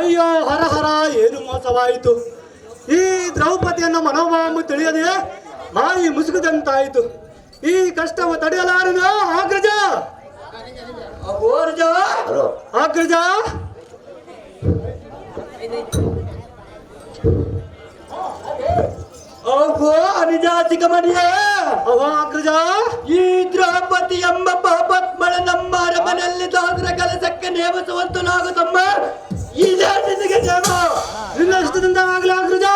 ಅಯ್ಯೋ ಹರ ಹರ, ಏನು ಮೋಸವಾಯಿತು. ಈ ದ್ರೌಪದಿಯನ್ನು ಮನೋಭಾವ ತಿಳಿಯದೆ ಮಾಯಿ ಮುಸುಕದಂತಾಯಿತು. ಈ ಕಷ್ಟವು ತಡೆಯಲಾರದು. ಅಗ್ರಜ, ಅಗ್ರಜ, ಅನಿಜಾತಿಕ ಮನೆಯೇ ಅಗ್ರಜ, ಈ ದ್ರೌಪದಿ ಎಂಬ ಪಾಪತ್ಮಳ ನಮ್ಮ ಅರಮನೆಯಲ್ಲಿ ದಾಸರ ಕೆಲಸಕ್ಕೆ ನೇಮಿಸುವಂತನಾಗು ತಮ್ಮ. ಇದೇ ನಿನಗೆ ಜನ ನಿನ್ನಷ್ಟದಿಂದ ಆಗಲಿ ಅಗ್ರಜ.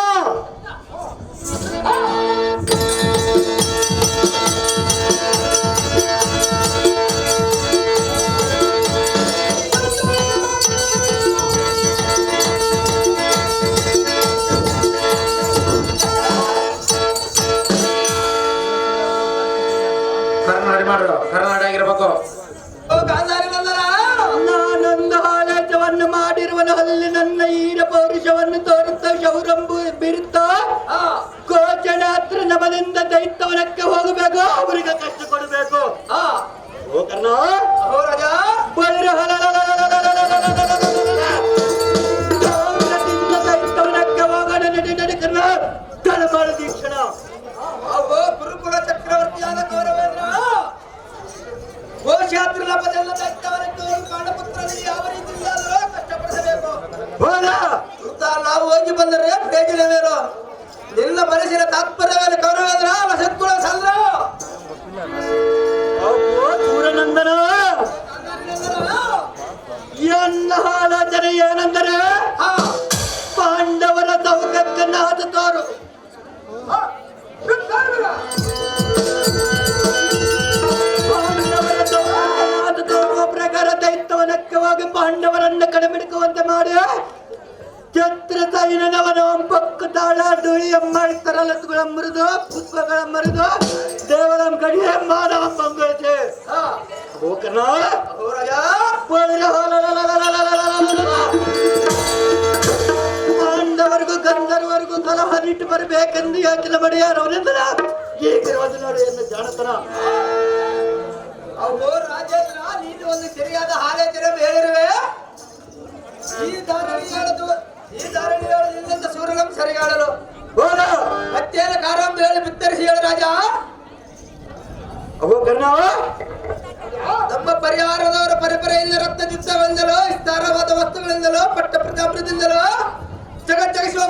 ಕರ್ನಾಟಕ ಆಗಿರ್ಬೇಕು. ನಾನೊಂದು ಆಲೋಚವನ್ನು ಮಾಡಿರುವನು. ಅಲ್ಲಿ ನನ್ನ ಈರ ಪೌರುಷವನ್ನು ತೋರುತ್ತ ಶೌರಂಬು ಬಿರುತ್ತ ಕೋಚನಾತ್ರ ನಮನಿಂದ ದೈತ್ಯವನಕ್ಕೆ ಹೋಗಬೇಕು. ಅವರಿಗೆ ಕಷ್ಟ ಕೊಡಬೇಕು. ಓ ಕರ್ಣ, ದೈತ್ಯವನಕ್ಕೆ ಹೋಗೋಣ. ನಡಿ ಕರ್ಣ, ತಳಮಾಳ ದೀಕ್ಷಣ. ಗುರುಕುಲ ಚಕ್ರವರ್ತಿಯಾದ ಗೌರವೇಂದ್ರ ಘೋಷಾತ್ರ ಲಭದೆಲ್ಲ ದೈತ್ಯವನಕ್ಕೆ ಕಾಣಪುತ್ರನಿಗೆ ಯಾವ ರೀತಿಯಾದರೂ ಕಷ್ಟಪಡಿಸಬೇಕು. ನಾವು ಹೋಗಿ ಬಂದರೆ ಪ್ರಯೋಜನವೇನು? ನಿನ್ನ ಮನಸ್ಸಿನ ತಾತ್ಪರ್ಯವೇನು ಗೌರವೇಂದ್ರ? ವಸತ್ಕುಲ ಸಲ್ರ ಸೂರ್ಯನಂದನ, ಎನ್ನ ಆಲೋಚನೆ ಏನೆಂದರೆ ಪಾಂಡವರ ಸೌಖ್ಯಕ್ಕೆ ನಾದ ತೋರು. ಪ್ರಕಾರ ದೈತ್ಯವನಕ್ಕೆ ಹೋಗಿ ಪಾಂಡವರನ್ನು ಕಡಿಮೆಡುಕುವಂತೆ ಮಾಡಿ ಛತ್ರ ಸೈನವನ ಪಕ್ಕ ತಾಳ ಡುಳಿ ತರಲತ್ತುಗಳ ಮರಿದು ಪುಷ್ಪಗಳ ಮರಿದು ದೇವರ ಕಡಿಯೇ ಮಾನವ ಬಂಗೈತೆ. ಪಾಂಡವರಿಗೂ ಗಂಧರ್ವರಿಗೂ ಕಲಹನಿಟ್ಟು ಬರಬೇಕೆಂದು ಯೋಚನೆ ಮಾಡಿ ಯಾರವರೆಂದರೆ ಈಗಿರುವುದು ನೋಡಿ ಎಂದು ಜಾಣತನ. ಅವು ರಾಜೇಂದ್ರ, ನೀನು ಒಂದು ಸರಿಯಾದ ಆಲೋಚನೆ ಹೇಳಿರುವೆ. ಈ ಧಾರಣಿ ಹೇಳೋದಿಲ್ಲಂತ ಸೂರ್ಯನಂ ಸರಿಗಾಡಲು ಮತ್ತೇನ ಕಾರಂಬ ಹೇಳಿ ಬಿತ್ತರಿಸಿ ಹೇಳು ರಾಜ. ಅವು ಕರ್ಣವ ನಮ್ಮ ಪರಿವಾರದವರ ಪರಂಪರೆಯಿಂದ ರಕ್ತಯುಕ್ತವೆಂದಲೋ ವಿಸ್ತಾರವಾದ ವಸ್ತುಗಳಿಂದಲೋ ಪಟ್ಟ ಪ್ರತಾಪದಿಂದಲೋ ಜಗಜ್ಜಗಿಸುವ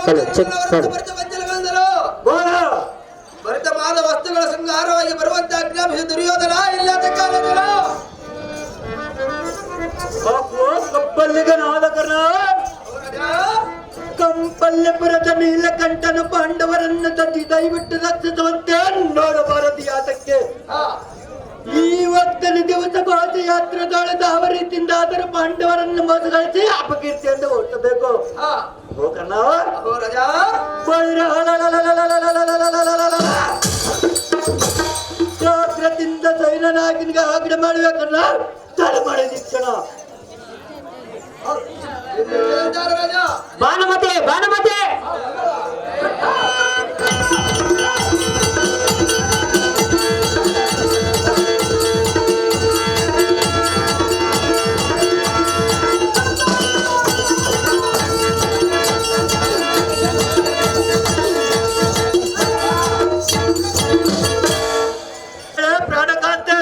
ವಂಚಲವೆಂದಲೋ ಭರಿತವಾದ ವಸ್ತುಗಳ ಶೃಂಗಾರವಾಗಿ ಬರುವಂತ ಅಜ್ಞಾಪಿಸಿ ದುರ್ಯೋಧನ ಇಲ್ಲದ ಕಾಲದಲ್ಲ ಕಪ್ಪಲ್ಲಿಗನಾದ ಕರ್ಣ. ಕಂಪಲ್ಯಪುರದ ನೀಲಕಂಠನು ಪಾಂಡವರನ್ನು ತತ್ತಿ ದಯವಿಟ್ಟು ರಕ್ಷಿಸುವಂತೆ ನೋಡಬಾರದು. ಯಾತಕ್ಕೆ ಇವತ್ತಿನ ದಿವಸ ಘೋಷಯಾತ್ರೆದೊಳೆ ಯಾವ ರೀತಿಯಿಂದ ಆದರೂ ಪಾಂಡವರನ್ನು ಮೋಸಗೊಳಿಸಿ ಅಪಕೀರ್ತಿಯಿಂದ ಓಡಿಸಬೇಕು. ಜಾಗ್ರತೆಯಿಂದ ಸೈನ್ಯನಾಗಿ ಆಗ್ರಹ ಮಾಡಬೇಕಲ್ಲ. ತಲೆ ಮಾಡಿ ದೀಕ್ಷಣ. ಭಾನುಮತಿ, ಭಾನುಮತಿ, ಪ್ರಾಣಕಾಂತೆ,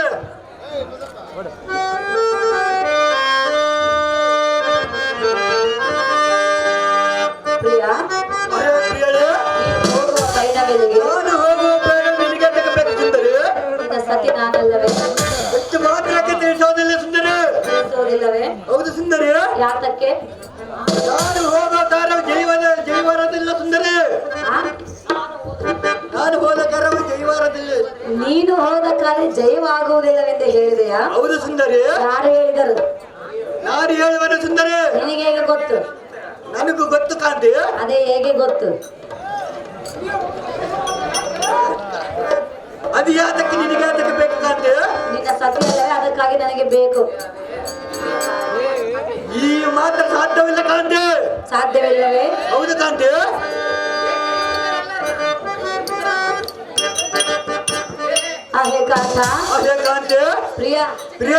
ಸತಿ ನಾನಲ್ಲವೇ? ಎಷ್ಟು ಮಾತ್ರಕ್ಕೆ ತಿಳಿಸೋದಿಲ್ಲ ಸುಂದರಿ? ಹೌದು ಸುಂದರಿ. ಯಾತಕ್ಕೆ? ನಾನು ಹೋಗೋ ಕಾರವು ಜೈವಾರದಿಲ್ಲ ಸುಂದರಿ. ನಾನು ಹೋದ ಕಾರವು ಜೈವಾರದಿಲ್ಲ. ನೀನು ಹೋದ ಕಾಲ ಜಯವಾಗುವುದಿಲ್ಲವೆಂದು ಹೇಳಿದೆಯಾ? ಹೌದು ಸುಂದರಿ. ಯಾರು ಹೇಳಿದರು? ನಾನು ಹೇಳುವನು ಸುಂದರಿ. ನಿನಗೆ ಹೇಗೆ ಗೊತ್ತು? ನನಗೂ ಗೊತ್ತು ಕಾಂತಿ. ಅದೇ ಹೇಗೆ ಗೊತ್ತು? ಅದು ಯಾತಕ್ಕೆ ನಿನಗೆ ಯಾತಕ್ಕೆ ಬೇಕು ಕಾಂತಿ? ನಿನ್ನ ಸತಿಯಲ್ಲವೇ, ಅದಕ್ಕಾಗಿ ನನಗೆ ಬೇಕು. ಈ ಮಾತ್ರ ಸಾಧ್ಯವಿಲ್ಲ ಕಾಂತಿ. ಸಾಧ್ಯವಿಲ್ಲವೇ? ಹೌದು ಕಾಂತಿ. ಕಾಂತ, ಕಾಂತಿ, ಪ್ರಿಯ ಪ್ರಿಯ